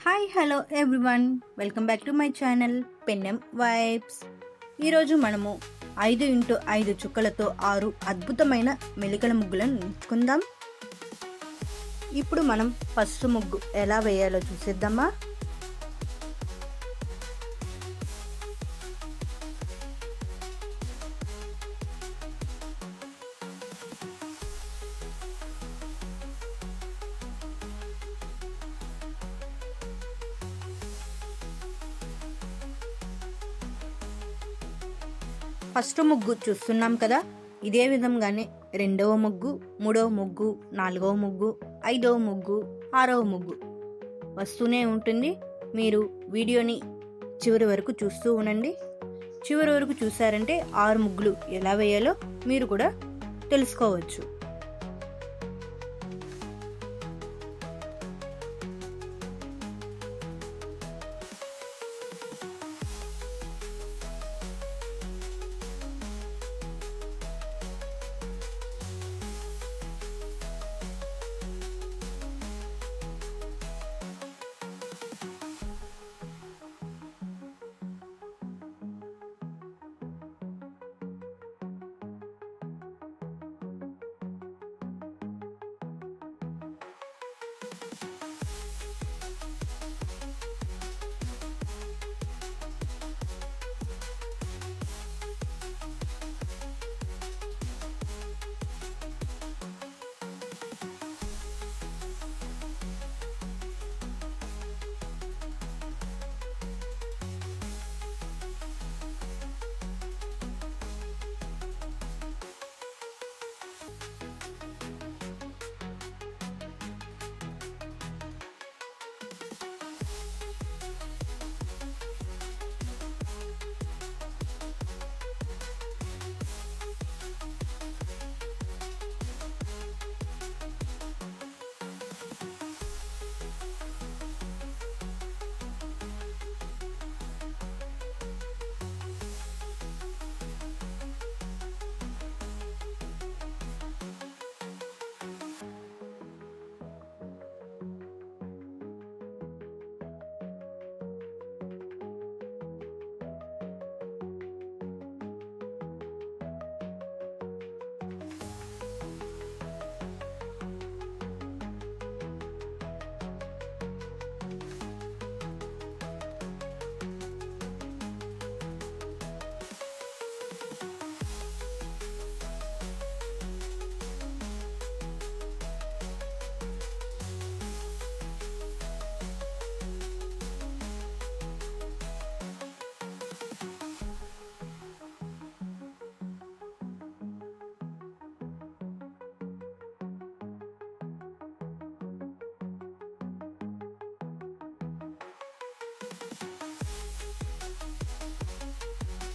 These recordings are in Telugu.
Hi hello everyone, welcome back to my channel పెన్నెం వైబ్స్. ఈరోజు మనము 5x5 చుక్కలతో 6 అద్భుతమైన మెలికల ముగ్గులను నేర్చుకుందాం. ఇప్పుడు మనం ఫస్ట్ ముగ్గు ఎలా వేయాలో చూసేద్దామా. ఫస్ట్ ముగ్గు చూస్తున్నాం కదా, ఇదే విధంగానే రెండవ ముగ్గు, మూడవ ముగ్గు, నాలుగవ ముగ్గు, ఐదవ ముగ్గు, ఆరవ ముగ్గు వస్తూనే ఉంటుంది. మీరు వీడియోని చివరి వరకు చూస్తూ ఉండండి. చివరి వరకు చూసారంటే 6 ముగ్గులు ఎలా వేయాలో మీరు కూడా తెలుసుకోవచ్చు.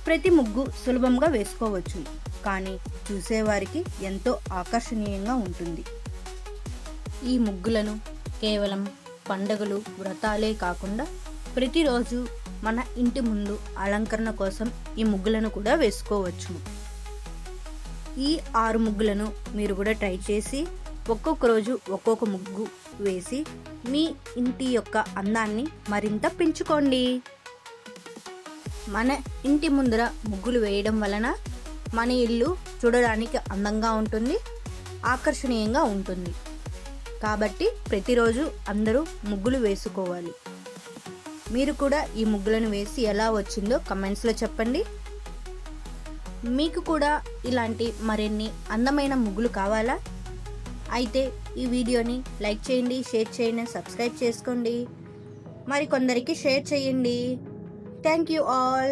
ప్రతి ముగ్గు సులభంగా వేసుకోవచ్చు, కానీ చూసేవారికి ఎంతో ఆకర్షణీయంగా ఉంటుంది. ఈ ముగ్గులను కేవలం పండుగలు, వ్రతాలే కాకుండా ప్రతిరోజు మన ఇంటి ముందు అలంకరణ కోసం ఈ ముగ్గులను కూడా వేసుకోవచ్చు. ఈ 6 ముగ్గులను మీరు కూడా ట్రై చేసి ఒక్కొక్క రోజు ఒక్కొక్క ముగ్గు వేసి మీ ఇంటి యొక్క అందాన్ని మరింత పెంచుకోండి. మన ఇంటి ముందర ముగ్గులు వేయడం వలన మన ఇల్లు చూడడానికి అందంగా ఉంటుంది, ఆకర్షణీయంగా ఉంటుంది. కాబట్టి ప్రతిరోజు అందరూ ముగ్గులు వేసుకోవాలి. మీరు కూడా ఈ ముగ్గులను వేసి ఎలా వచ్చిందో కమెంట్స్లో చెప్పండి. మీకు కూడా ఇలాంటి మరిన్ని అందమైన ముగ్గులు కావాలా? అయితే ఈ వీడియోని లైక్ చేయండి, షేర్ చేయండి, సబ్స్క్రైబ్ చేసుకోండి, మరి కొందరికి షేర్ చేయండి. Thank you all.